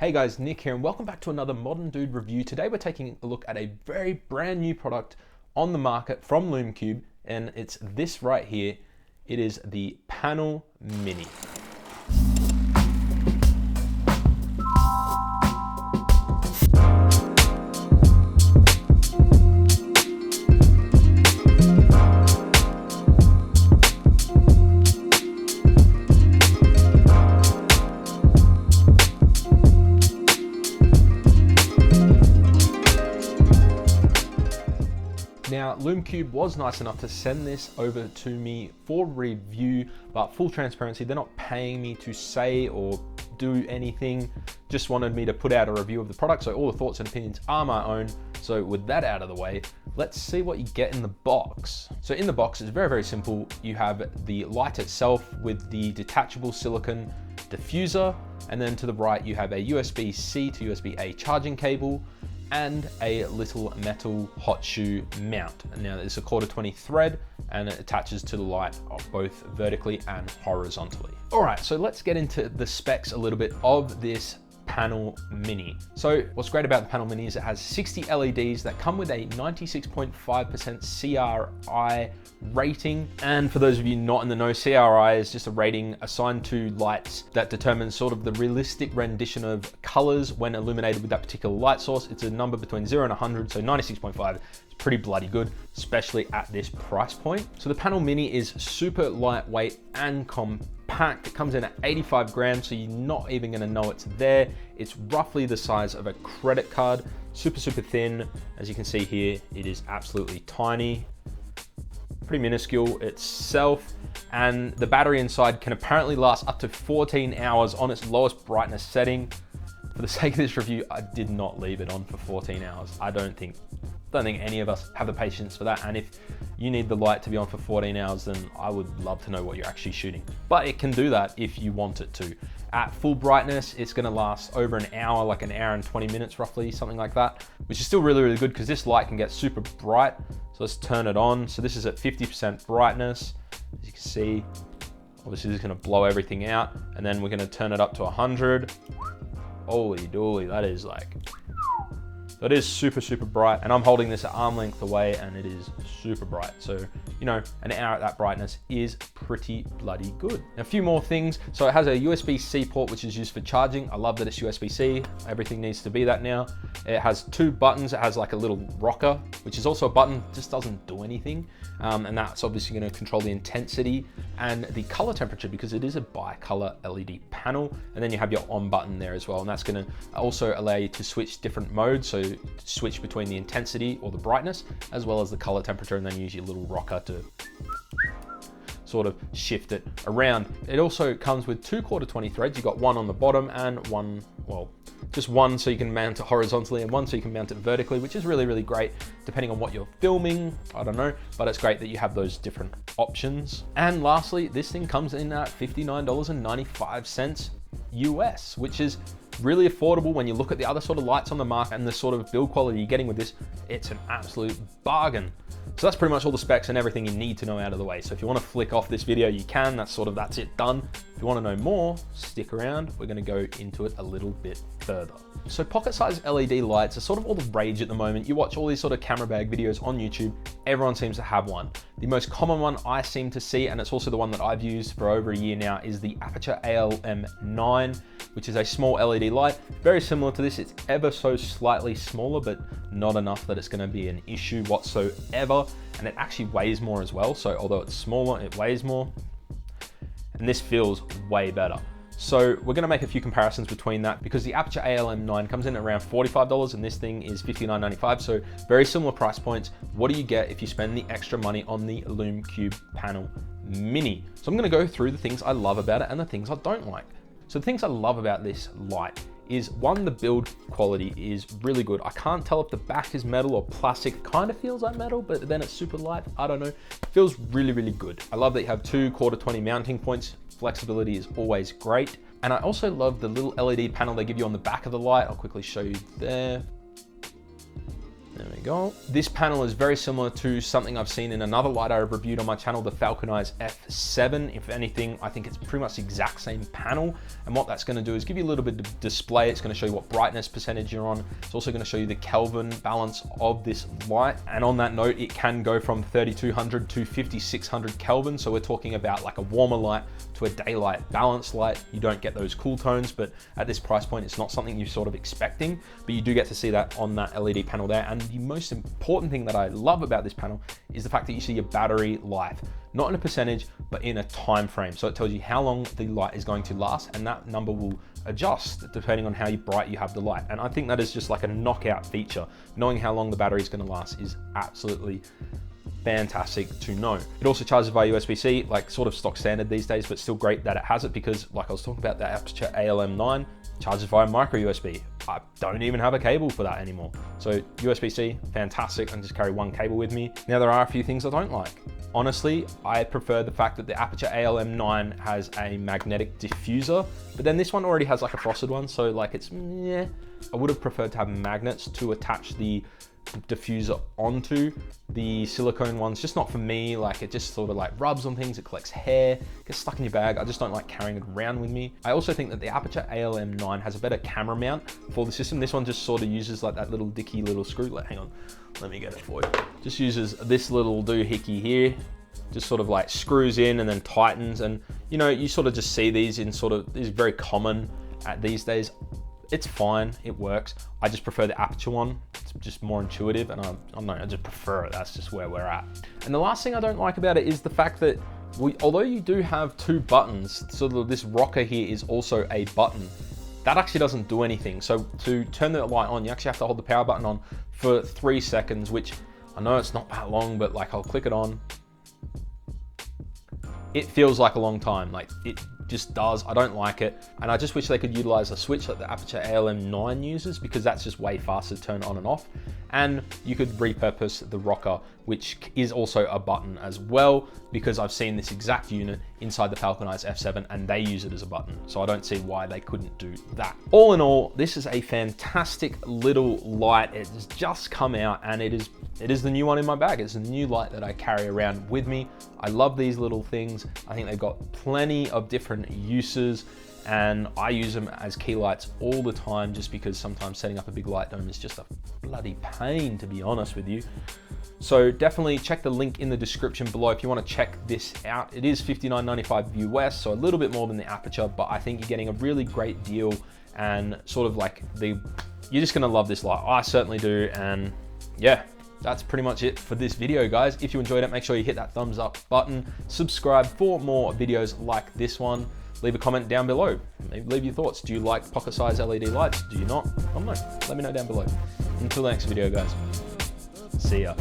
Hey guys, Nick here and welcome back to another Modern Dude review. Today we're taking a look at a very brand new product on the market from Lume Cube, and it's this right here. It is the Panel Mini. Now, Lume Cube was nice enough to send this over to me for review, but full transparency, they're not paying me to say or do anything, just wanted me to put out a review of the product, so all the thoughts and opinions are my own. So with that out of the way, let's see what you get in the box. So in the box, it's very, very simple. You have the light itself with the detachable silicone diffuser, and then to the right, you have a USB-C to USB-A charging cable, and a little metal hot shoe mount. Now it's a 1/4-20 thread and it attaches to the light both vertically and horizontally. All right, so let's get into the specs a little bit of this Panel Mini. So what's great about the Panel Mini is it has 60 LEDs that come with a 96.5% CRI rating. And for those of you not in the know, CRI is just a rating assigned to lights that determines sort of the realistic rendition of colors when illuminated with that particular light source. It's a number between 0 and 100, so 96.5 is pretty bloody good, especially at this price point. So the Panel Mini is super lightweight and compact. It comes in at 85 grams, so you're not even gonna know it's there. It's roughly the size of a credit card, super, super thin. As you can see here, it is absolutely tiny, pretty minuscule itself. And the battery inside can apparently last up to 14 hours on its lowest brightness setting. For the sake of this review, I did not leave it on for 14 hours. I don't think any of us have the patience for that. And if you need the light to be on for 14 hours, then I would love to know what you're actually shooting. But it can do that if you want it to. At full brightness, it's gonna last over an hour, like an hour and 20 minutes roughly, something like that, which is still really, really good because this light can get super bright. So let's turn it on. So this is at 50% brightness. As you can see, obviously this is gonna blow everything out. And then we're gonna turn it up to 100. Holy dooly, that is like, it is super, super bright, and I'm holding this at arm length away and it is super bright. So, you know, an hour at that brightness is pretty bloody good. A few more things. So it has a USB-C port, which is used for charging. I love that it's USB-C. Everything needs to be that now. It has 2 buttons. It has like a little rocker, which is also a button, just doesn't do anything. And that's obviously gonna control the intensity and the color temperature because it is a bi-color LED panel. And then you have your on button there as well. And that's gonna also allow you to switch different modes. So switch between the intensity or the brightness, as well as the color temperature, and then use your little rocker to sort of shift it around. It also comes with 2 1/4-20 threads. You've got one on the bottom and one, well, just one so you can mount it horizontally and one so you can mount it vertically, which is really, really great depending on what you're filming. I don't know, but it's great that you have those different options. And lastly, this thing comes in at $59.95 US, which is really affordable when you look at the other sort of lights on the market and the sort of build quality you're getting with this. It's an absolute bargain. So that's pretty much all the specs and everything you need to know out of the way. So if you want to flick off this video, you can. That's it done. If you want to know more, stick around. We're going to go into it a little bit further. So pocket-sized LED lights are sort of all the rage at the moment. You watch all these sort of camera bag videos on YouTube, everyone seems to have one. The most common one I seem to see, and it's also the one that I've used for over a year now, is the Aputure ALM9, which is a small LED light. Very similar to this, it's ever so slightly smaller, but not enough that it's gonna be an issue whatsoever. And it actually weighs more as well. So although it's smaller, it weighs more. And this feels way better. So we're gonna make a few comparisons between that because the Aputure ALM9 comes in at around $45 and this thing is $59.95. So very similar price points. What do you get if you spend the extra money on the Lume Cube Panel Mini? So I'm gonna go through the things I love about it and the things I don't like. So the things I love about this light is, one, the build quality is really good. I can't tell if the back is metal or plastic. It kind of feels like metal, but then it's super light. I don't know. It feels really, really good. I love that you have 2 1/4-20 mounting points. Flexibility is always great. And I also love the little LED panel they give you on the back of the light. I'll quickly show you there. There we go. This panel is very similar to something I've seen in another light I've reviewed on my channel, the Enquiries F7. If anything, I think it's pretty much the exact same panel. And what that's gonna do is give you a little bit of display. It's gonna show you what brightness percentage you're on. It's also gonna show you the Kelvin balance of this light. And on that note, it can go from 3200 to 5600 Kelvin. So we're talking about like a warmer light to a daylight balanced light. You don't get those cool tones, but at this price point, it's not something you're sort of expecting, but you do get to see that on that LED panel there. And the most important thing that I love about this panel is the fact that you see your battery life, not in a percentage, but in a time frame. So it tells you how long the light is going to last, and that number will adjust depending on how bright you have the light. And I think that is just like a knockout feature. Knowing how long the battery is going to last is absolutely fantastic to know. It also charges via USB-C, like sort of stock standard these days, but still great that it has it, because like I was talking about, the Aperture ALM9 charges via micro USB. I don't even have a cable for that anymore. So USB-C, fantastic, and just carry one cable with me. Now there are a few things I don't like. Honestly, I prefer the fact that the Aperture ALM9 has a magnetic diffuser, but then this one already has like a frosted one, so like it's meh. I would have preferred to have magnets to attach the diffuser onto. The silicone ones, just not for me. Like it just sort of like rubs on things, it collects hair, gets stuck in your bag. I just don't like carrying it around with me. I also think that the Aperture ALM9 has a better camera mount for the system. This one just sort of uses like that little dicky little screw. Like, hang on, let me get it for you. Just uses this little doohickey here, just sort of like screws in and then tightens. And you know, you sort of just see these in sort of, these are very common these days. It's fine, it works. I just prefer the Aperture one. It's just more intuitive, and I just prefer it. That's just where we're at. And the last thing I don't like about it is the fact that although you do have two buttons, sort of this rocker here is also a button. That actually doesn't do anything. So to turn the light on, you actually have to hold the power button on for 3 seconds, which I know it's not that long, but like I'll click it on. It feels like a long time. Like it just does. I don't like it. And I just wish they could utilize a switch like the Aperture ALM9 uses, because that's just way faster to turn on and off. And you could repurpose the rocker, which is also a button as well, because I've seen this exact unit inside the Enquiries F7 and they use it as a button. So I don't see why they couldn't do that. All in all, this is a fantastic little light. It has just come out and it is the new one in my bag. It's a new light that I carry around with me. I love these little things. I think they've got plenty of different uses, and I use them as key lights all the time, just because sometimes setting up a big light dome is just a bloody pain, to be honest with you. So definitely check the link in the description below if you want to check this out. It is $59.95 US, so a little bit more than the Aperture, but I think you're getting a really great deal, and sort of like you're just gonna love this light. I certainly do. And yeah, that's pretty much it for this video, guys. If you enjoyed it, make sure you hit that thumbs up button, subscribe for more videos like this one. Leave a comment down below. Maybe leave your thoughts. Do you like pocket size LED lights? Do you not? I don't know. Let me know down below. Until the next video, guys. See ya.